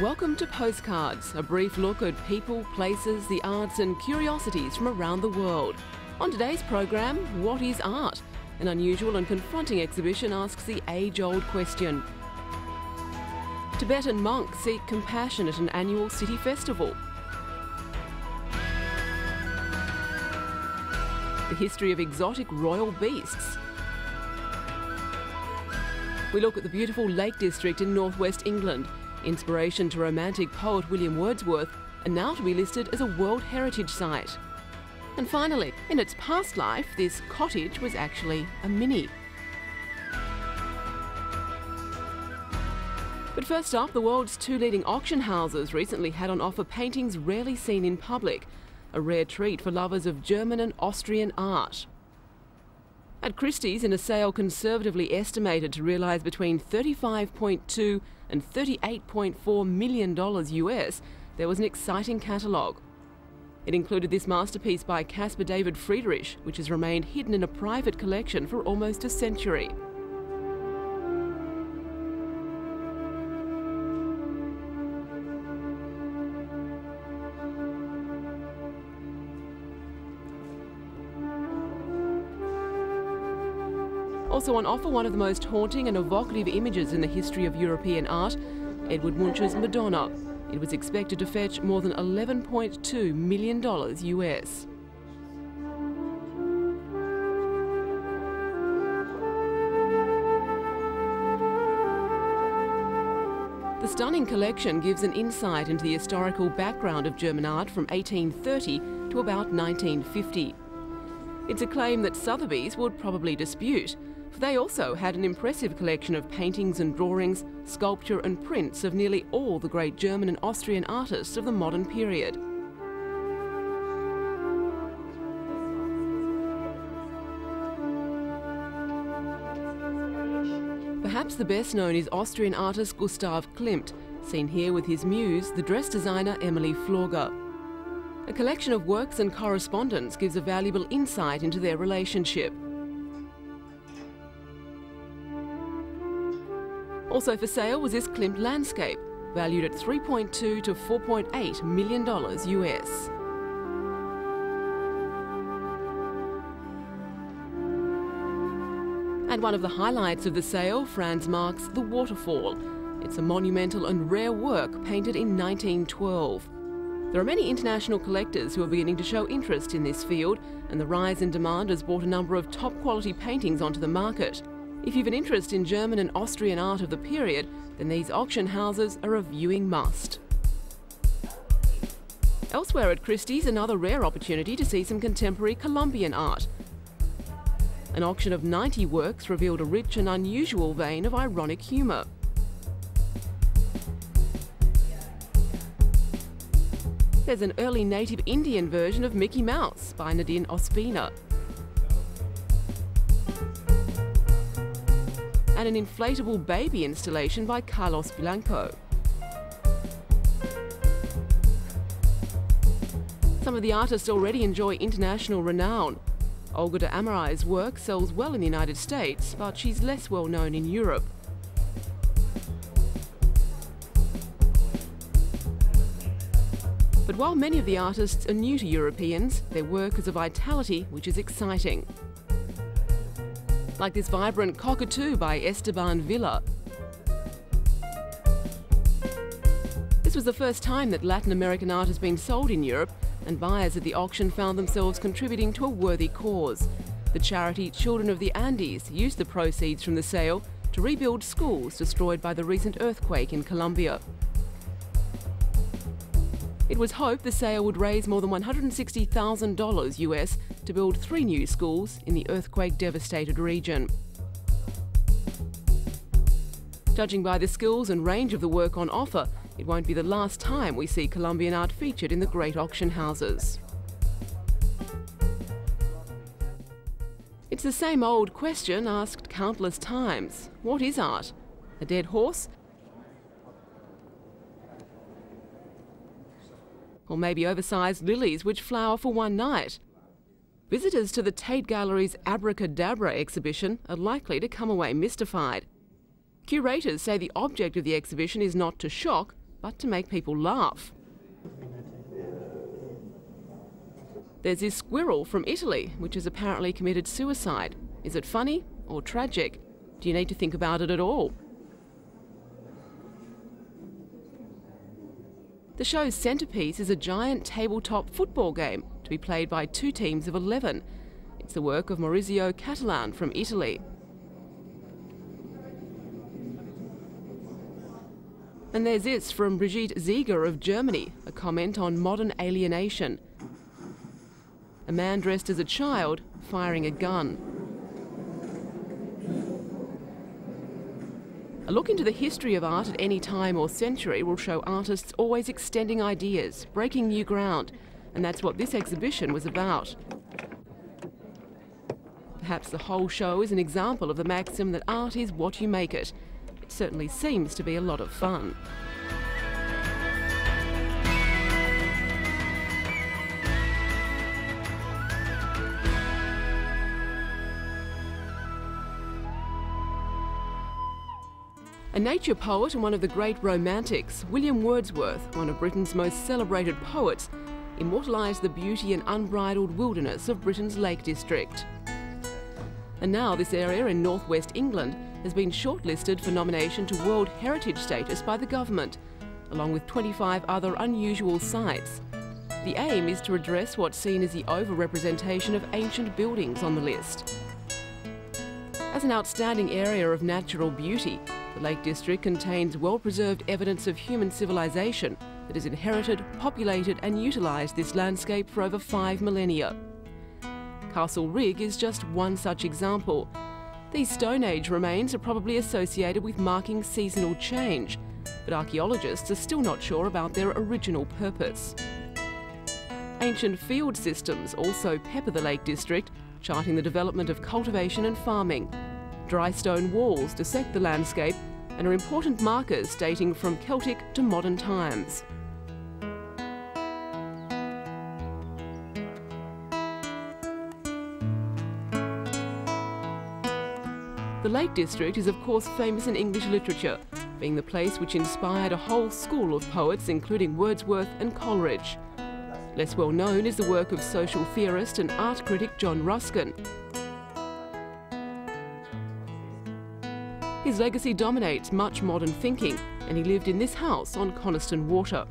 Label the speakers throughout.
Speaker 1: Welcome to Postcards, a brief look at people, places, the arts and curiosities from around the world. On today's program, what is art? An unusual and confronting exhibition asks the age-old question. Tibetan monks seek compassion at an annual city festival. The history of exotic royal beasts. We look at the beautiful Lake District in northwest England, inspiration to romantic poet William Wordsworth, and now to be listed as a World Heritage Site. And finally, in its past life, this cottage was actually a mini. But first up, the world's two leading auction houses recently had on offer paintings rarely seen in public, a rare treat for lovers of German and Austrian art. At Christie's, in a sale conservatively estimated to realise between $35.2 and $38.4 million US, there was an exciting catalogue. It included this masterpiece by Caspar David Friedrich, which has remained hidden in a private collection for almost a century. Also on offer, one of the most haunting and evocative images in the history of European art, Edward Munch's Madonna. It was expected to fetch more than $11.2 million US. The stunning collection gives an insight into the historical background of German art from 1830 to about 1950. It's a claim that Sotheby's would probably dispute, for they also had an impressive collection of paintings and drawings, sculpture and prints of nearly all the great German and Austrian artists of the modern period. Perhaps the best known is Austrian artist Gustav Klimt, seen here with his muse, the dress designer Emily Florger. A collection of works and correspondence gives a valuable insight into their relationship. Also for sale was this Klimt landscape, valued at $3.2 to $4.8 million US. And one of the highlights of the sale, Franz Marc's The Waterfall. It's a monumental and rare work painted in 1912. There are many international collectors who are beginning to show interest in this field, and the rise in demand has brought a number of top-quality paintings onto the market. If you've an interest in German and Austrian art of the period, then these auction houses are a viewing must. Elsewhere at Christie's, another rare opportunity to see some contemporary Colombian art. An auction of 90 works revealed a rich and unusual vein of ironic humour. There's an early native Indian version of Mickey Mouse by Nadine Ospina. And an inflatable baby installation by Carlos Blanco. Some of the artists already enjoy international renown. Olga de Amarai's work sells well in the United States, but she's less well known in Europe. But while many of the artists are new to Europeans, their work has a vitality which is exciting. Like this vibrant cockatoo by Esteban Villa. This was the first time that Latin American art has been sold in Europe, and buyers at the auction found themselves contributing to a worthy cause. The charity Children of the Andes used the proceeds from the sale to rebuild schools destroyed by the recent earthquake in Colombia. It was hoped the sale would raise more than $160,000 US to build 3 new schools in the earthquake-devastated region. Judging by the skills and range of the work on offer, it won't be the last time we see Colombian art featured in the great auction houses. It's the same old question asked countless times. What is art? A dead horse? Or maybe oversized lilies which flower for one night? Visitors to the Tate Gallery's Abracadabra exhibition are likely to come away mystified. Curators say the object of the exhibition is not to shock, but to make people laugh. There's this squirrel from Italy, which has apparently committed suicide. Is it funny or tragic? Do you need to think about it at all? The show's centrepiece is a giant tabletop football game to be played by 2 teams of 11. It's the work of Maurizio Catalan from Italy. And there's this from Brigitte Zieger of Germany, a comment on modern alienation. A man dressed as a child firing a gun. A look into the history of art at any time or century will show artists always extending ideas, breaking new ground, and that's what this exhibition was about. Perhaps the whole show is an example of the maxim that art is what you make it. It certainly seems to be a lot of fun. A nature poet and one of the great romantics, William Wordsworth, one of Britain's most celebrated poets, immortalised the beauty and unbridled wilderness of Britain's Lake District. And now this area in northwest England has been shortlisted for nomination to World Heritage status by the government, along with 25 other unusual sites. The aim is to address what's seen as the over-representation of ancient buildings on the list. As an outstanding area of natural beauty, the Lake District contains well-preserved evidence of human civilization that has inherited, populated and utilised this landscape for over 5 millennia. Castle Rigg is just one such example. These Stone Age remains are probably associated with marking seasonal change, but archaeologists are still not sure about their original purpose. Ancient field systems also pepper the Lake District, charting the development of cultivation and farming. Dry stone walls dissect the landscape and are important markers dating from Celtic to modern times. The Lake District is of course famous in English literature, being the place which inspired a whole school of poets including Wordsworth and Coleridge. Less well known is the work of social theorist and art critic John Ruskin. His legacy dominates much modern thinking, and he lived in this house on Coniston Water.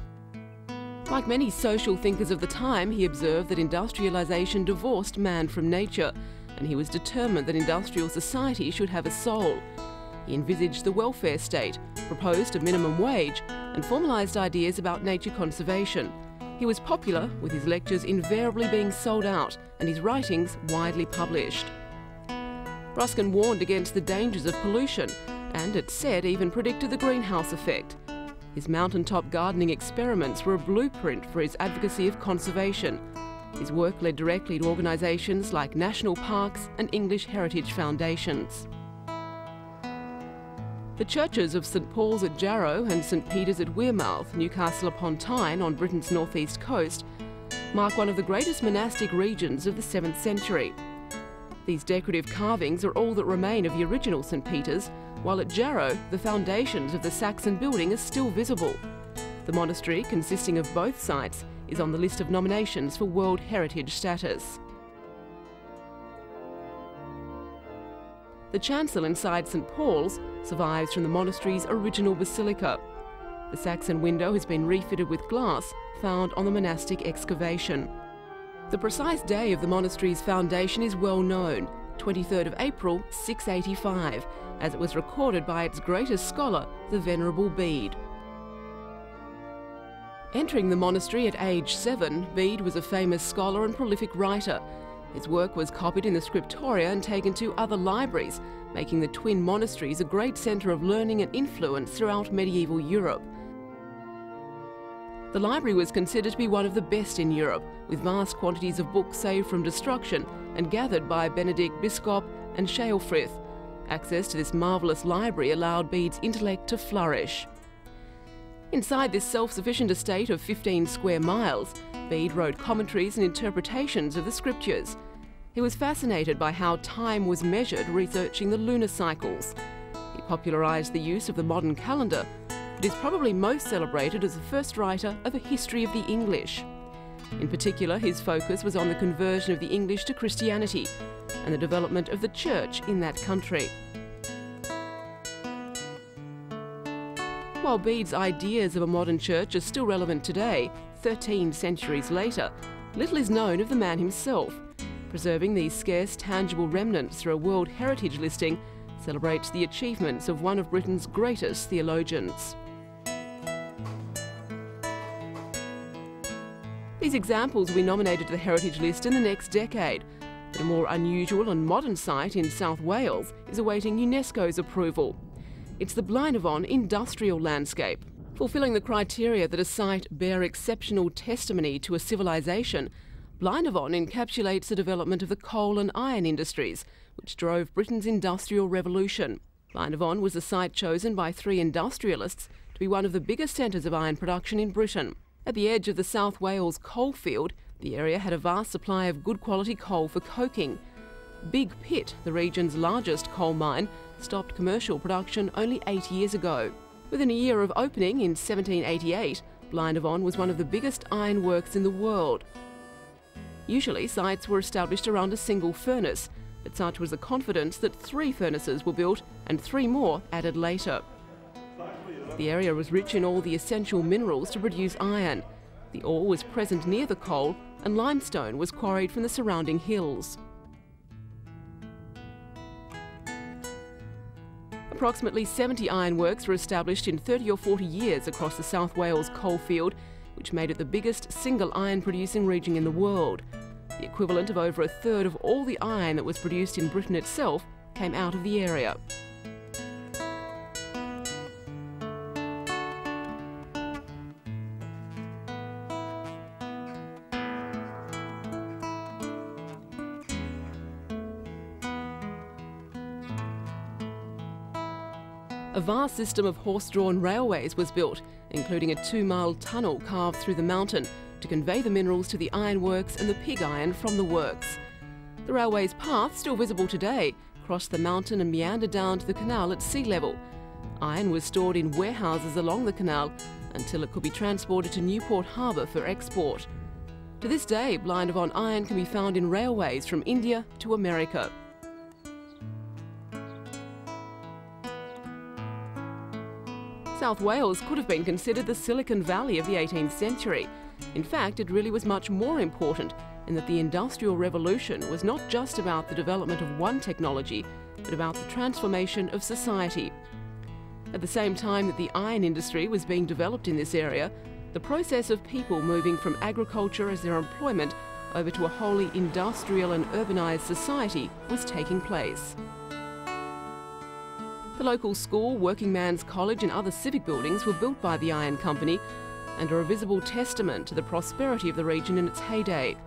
Speaker 1: Like many social thinkers of the time, he observed that industrialisation divorced man from nature, and he was determined that industrial society should have a soul. He envisaged the welfare state, proposed a minimum wage, and formalised ideas about nature conservation. He was popular, with his lectures invariably being sold out and his writings widely published. Ruskin warned against the dangers of pollution and, it's said, even predicted the greenhouse effect. His mountaintop gardening experiments were a blueprint for his advocacy of conservation. His work led directly to organisations like national parks and English heritage foundations. The churches of St Paul's at Jarrow and St Peter's at Wearmouth, Newcastle upon Tyne on Britain's northeast coast, mark one of the greatest monastic regions of the 7th century. These decorative carvings are all that remain of the original St Peter's, while at Jarrow the foundations of the Saxon building are still visible. The monastery, consisting of both sites, is on the list of nominations for World Heritage status. The chancel inside St Paul's survives from the monastery's original basilica. The Saxon window has been refitted with glass found on the monastic excavation. The precise day of the monastery's foundation is well known, 23rd of April 685, as it was recorded by its greatest scholar, the Venerable Bede. Entering the monastery at age 7, Bede was a famous scholar and prolific writer. His work was copied in the scriptoria and taken to other libraries, making the twin monasteries a great centre of learning and influence throughout medieval Europe. The library was considered to be one of the best in Europe, with vast quantities of books saved from destruction and gathered by Benedict Biscop and Ceolfrith. Access to this marvellous library allowed Bede's intellect to flourish. Inside this self-sufficient estate of 15 square miles, Bede wrote commentaries and interpretations of the scriptures. He was fascinated by how time was measured researching the lunar cycles. He popularised the use of the modern calendar, but is probably most celebrated as the first writer of a history of the English. In particular, his focus was on the conversion of the English to Christianity and the development of the church in that country. While Bede's ideas of a modern church are still relevant today, 13 centuries later, little is known of the man himself. Preserving these scarce, tangible remnants through a World Heritage listing celebrates the achievements of one of Britain's greatest theologians. These examples will be nominated to the Heritage List in the next decade, but a more unusual and modern site in South Wales is awaiting UNESCO's approval. It's the Blaenavon industrial landscape. Fulfilling the criteria that a site bear exceptional testimony to a civilisation, Blaenavon encapsulates the development of the coal and iron industries, which drove Britain's industrial revolution. Blaenavon was the site chosen by 3 industrialists to be one of the biggest centres of iron production in Britain. At the edge of the South Wales coalfield, the area had a vast supply of good quality coal for coking. Big Pit, the region's largest coal mine, stopped commercial production only 8 years ago. Within a year of opening in 1788, Blaenavon was one of the biggest iron works in the world. Usually, sites were established around a single furnace, but such was the confidence that 3 furnaces were built and 3 more added later. The area was rich in all the essential minerals to produce iron. The ore was present near the coal, and limestone was quarried from the surrounding hills. Approximately 70 ironworks were established in 30 or 40 years across the South Wales coalfield, which made it the biggest single iron-producing region in the world. The equivalent of over a third of all the iron that was produced in Britain itself came out of the area. A vast system of horse-drawn railways was built, including a 2-mile tunnel carved through the mountain to convey the minerals to the ironworks and the pig iron from the works. The railway's path, still visible today, crossed the mountain and meandered down to the canal at sea level. Iron was stored in warehouses along the canal until it could be transported to Newport Harbour for export. To this day, Blaenavon iron can be found in railways from India to America. South Wales could have been considered the Silicon Valley of the 18th century. In fact, it really was much more important in that the Industrial Revolution was not just about the development of one technology, but about the transformation of society. At the same time that the iron industry was being developed in this area, the process of people moving from agriculture as their employment over to a wholly industrial and urbanised society was taking place. The local school, Working Man's College and other civic buildings were built by the iron company and are a visible testament to the prosperity of the region in its heyday.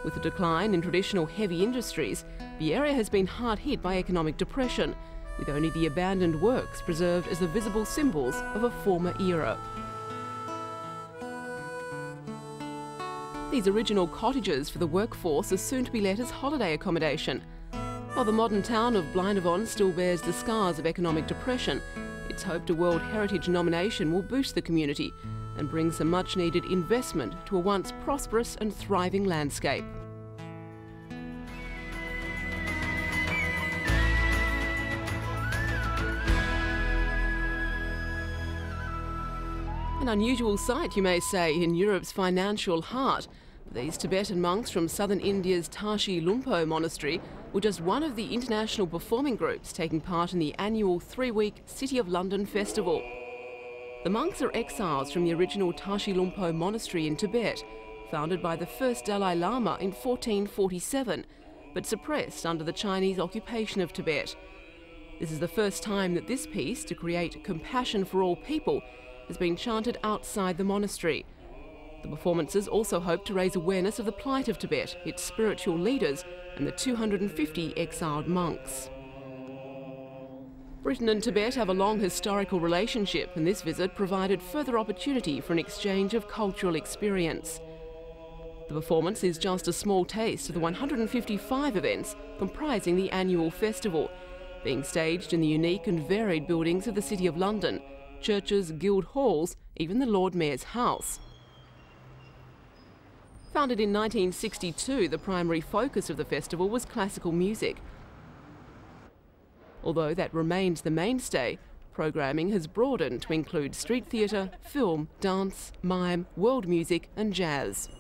Speaker 1: With the decline in traditional heavy industries, the area has been hard hit by economic depression, with only the abandoned works preserved as the visible symbols of a former era. These original cottages for the workforce are soon to be let as holiday accommodation. While the modern town of Blaenavon still bears the scars of economic depression, it's hoped a World Heritage nomination will boost the community and bring some much-needed investment to a once prosperous and thriving landscape. An unusual sight, you may say, in Europe's financial heart. These Tibetan monks from southern India's Tashi Lumpo monastery were just one of the international performing groups taking part in the annual 3-week City of London festival. The monks are exiles from the original Tashi Lumpo monastery in Tibet, founded by the first Dalai Lama in 1447, but suppressed under the Chinese occupation of Tibet. This is the first time that this piece, to create compassion for all people, has been chanted outside the monastery. The performances also hope to raise awareness of the plight of Tibet, its spiritual leaders, and the 250 exiled monks. Britain and Tibet have a long historical relationship, and this visit provided further opportunity for an exchange of cultural experience. The performance is just a small taste of the 155 events comprising the annual festival, being staged in the unique and varied buildings of the City of London, churches, guild halls, even the Lord Mayor's house. Founded in 1962, the primary focus of the festival was classical music. Although that remains the mainstay, programming has broadened to include street theatre, film, dance, mime, world music and jazz.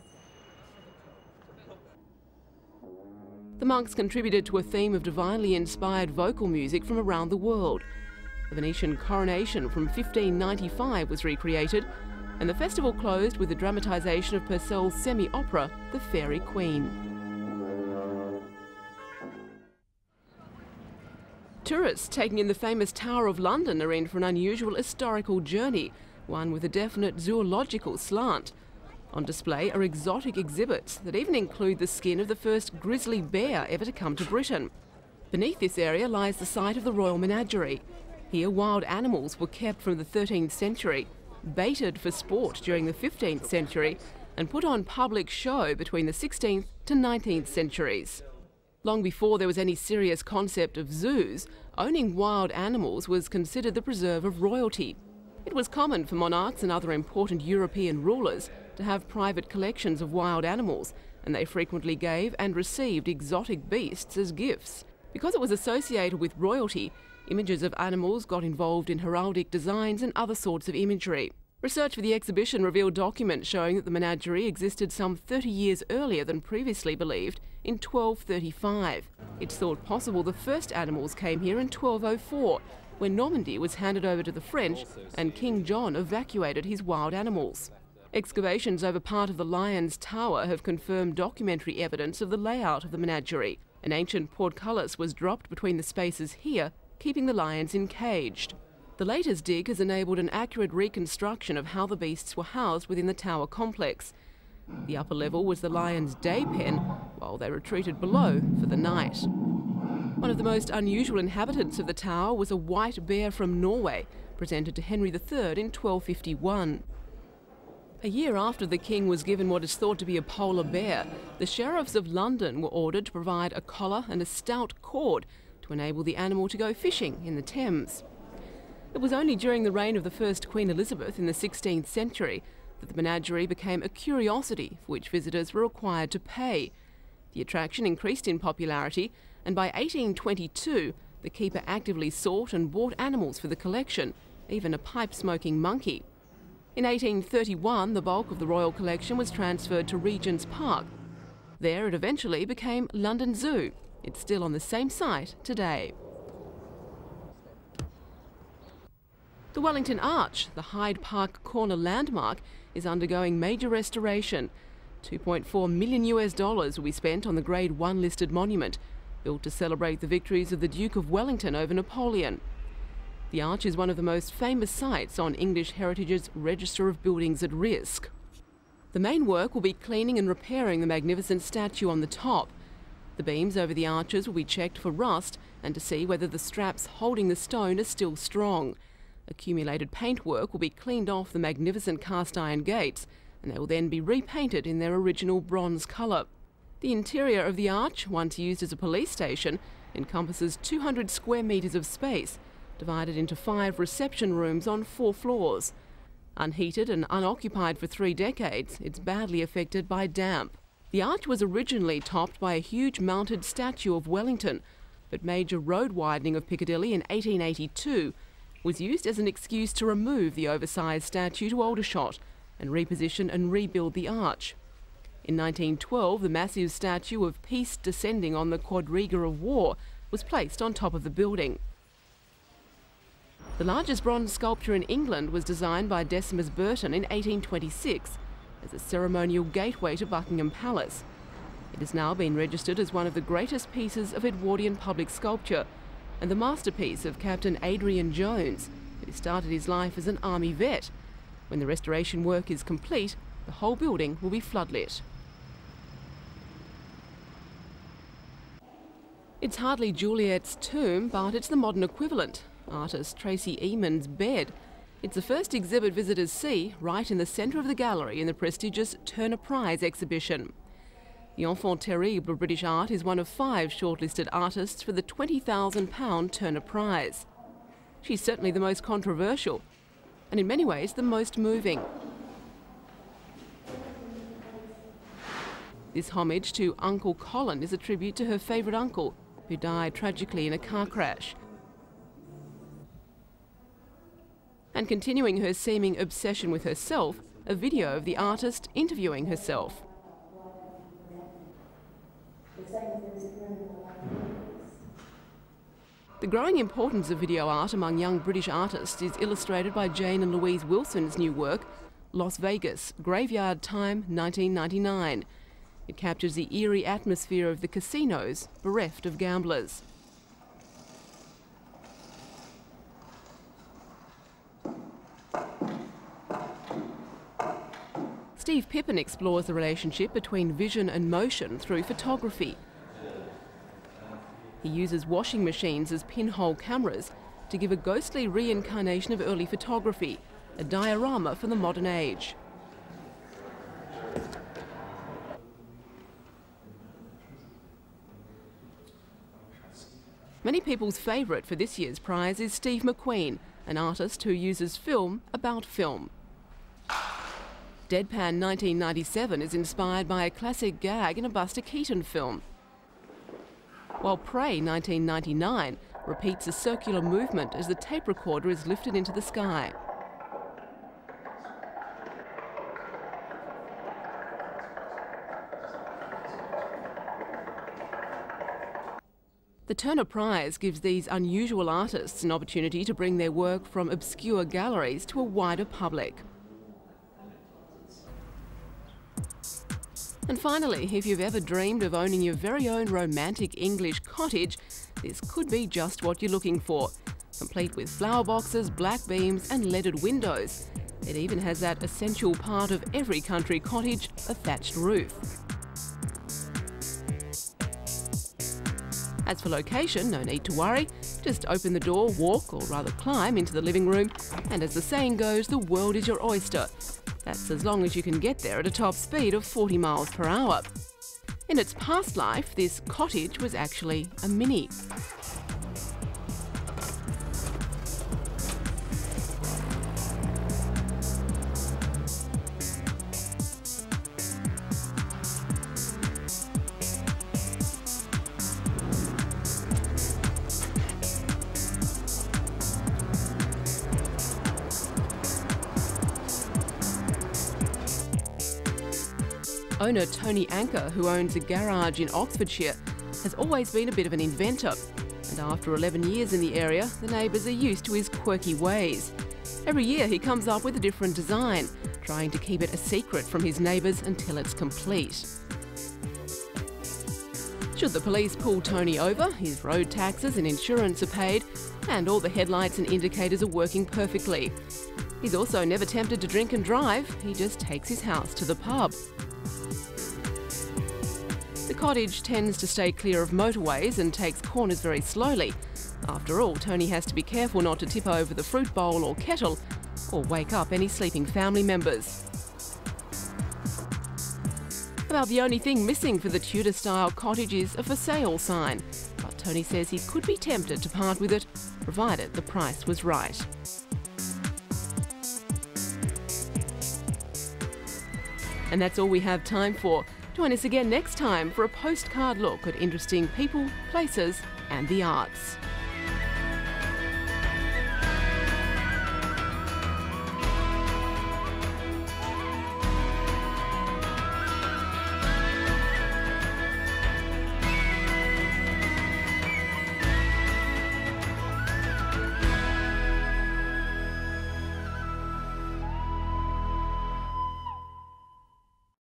Speaker 1: The monks contributed to a theme of divinely inspired vocal music from around the world. The Venetian coronation from 1595 was recreated, and the festival closed with the dramatisation of Purcell's semi-opera, The Fairy Queen. Tourists taking in the famous Tower of London are in for an unusual historical journey, one with a definite zoological slant. On display are exotic exhibits that even include the skin of the first grizzly bear ever to come to Britain. Beneath this area lies the site of the Royal Menagerie. Here wild animals were kept from the 13th century, baited for sport during the 15th century, and put on public show between the 16th to 19th centuries. Long before there was any serious concept of zoos, owning wild animals was considered the preserve of royalty. It was common for monarchs and other important European rulers to have private collections of wild animals, and they frequently gave and received exotic beasts as gifts. Because it was associated with royalty, images of animals got involved in heraldic designs and other sorts of imagery. Research for the exhibition revealed documents showing that the menagerie existed some 30 years earlier than previously believed, in 1235. It's thought possible the first animals came here in 1204, when Normandy was handed over to the French and King John evacuated his wild animals. Excavations over part of the Lion's Tower have confirmed documentary evidence of the layout of the menagerie. An ancient portcullis was dropped between the spaces here, keeping the lions encaged. The latest dig has enabled an accurate reconstruction of how the beasts were housed within the tower complex. The upper level was the lions' day pen, while they retreated below for the night. One of the most unusual inhabitants of the tower was a white bear from Norway, presented to Henry III in 1251. A year after the king was given what is thought to be a polar bear, the sheriffs of London were ordered to provide a collar and a stout cord to enable the animal to go fishing in the Thames. It was only during the reign of the first Queen Elizabeth in the 16th century that the menagerie became a curiosity for which visitors were required to pay. The attraction increased in popularity, and by 1822 the keeper actively sought and bought animals for the collection, even a pipe-smoking monkey. In 1831 the bulk of the royal collection was transferred to Regent's Park. There it eventually became London Zoo. It's still on the same site today. The Wellington Arch, the Hyde Park corner landmark, is undergoing major restoration. $2.4 million will be spent on the Grade 1 listed monument, built to celebrate the victories of the Duke of Wellington over Napoleon. The arch is one of the most famous sites on English Heritage's Register of Buildings at Risk. The main work will be cleaning and repairing the magnificent statue on the top. The beams over the arches will be checked for rust and to see whether the straps holding the stone are still strong. Accumulated paintwork will be cleaned off the magnificent cast iron gates, and they will then be repainted in their original bronze colour. The interior of the arch, once used as a police station, encompasses 200 square metres of space, divided into 5 reception rooms on 4 floors. Unheated and unoccupied for 3 decades, it's badly affected by damp. The arch was originally topped by a huge mounted statue of Wellington, but major road widening of Piccadilly in 1882 was used as an excuse to remove the oversized statue to Aldershot and reposition and rebuild the arch. In 1912, the massive statue of Peace descending on the quadriga of war was placed on top of the building. The largest bronze sculpture in England was designed by Decimus Burton in 1826 as a ceremonial gateway to Buckingham Palace. It has now been registered as one of the greatest pieces of Edwardian public sculpture and the masterpiece of Captain Adrian Jones, who started his life as an army vet. When the restoration work is complete, the whole building will be floodlit. It's hardly Juliet's tomb, but it's the modern equivalent, artist Tracy Eamon's bed. It's the first exhibit visitors see right in the centre of the gallery in the prestigious Turner Prize exhibition. The enfant terrible of British art is one of 5 shortlisted artists for the £20,000 Turner Prize. She's certainly the most controversial. and in many ways the most moving. This homage to Uncle Colin is a tribute to her favourite uncle, who died tragically in a car crash. And continuing her seeming obsession with herself, a video of the artist interviewing herself. The growing importance of video art among young British artists is illustrated by Jane and Louise Wilson's new work, Las Vegas, Graveyard Time 1999. It captures the eerie atmosphere of the casinos, bereft of gamblers. Steve Pippin explores the relationship between vision and motion through photography. He uses washing machines as pinhole cameras to give a ghostly reincarnation of early photography, a diorama for the modern age. Many people's favourite for this year's prize is Steve McQueen, an artist who uses film about film. Deadpan 1997 is inspired by a classic gag in a Buster Keaton film, while Prey 1999 repeats a circular movement as the tape recorder is lifted into the sky. The Turner Prize gives these unusual artists an opportunity to bring their work from obscure galleries to a wider public. And finally, if you've ever dreamed of owning your very own romantic English cottage, this could be just what you're looking for. Complete with flower boxes, black beams and leaded windows. It even has that essential part of every country cottage, a thatched roof. As for location, no need to worry. Just open the door, walk, or rather climb into the living room, and as the saying goes, the world is your oyster. That's as long as you can get there at a top speed of 40 miles per hour. In its past life, this cottage was actually a Mini. Owner Tony Anker, who owns a garage in Oxfordshire, has always been a bit of an inventor. And after 11 years in the area, the neighbours are used to his quirky ways. Every year he comes up with a different design, trying to keep it a secret from his neighbours until it's complete. Should the police pull Tony over, his road taxes and insurance are paid, and all the headlights and indicators are working perfectly. He's also never tempted to drink and drive, he just takes his house to the pub. The cottage tends to stay clear of motorways and takes corners very slowly. After all, Tony has to be careful not to tip over the fruit bowl or kettle, or wake up any sleeping family members. About the only thing missing for the Tudor-style cottage is a for sale sign, but Tony says he could be tempted to part with it, provided the price was right. And that's all we have time for. Join us again next time for a postcard look at interesting people, places and the arts.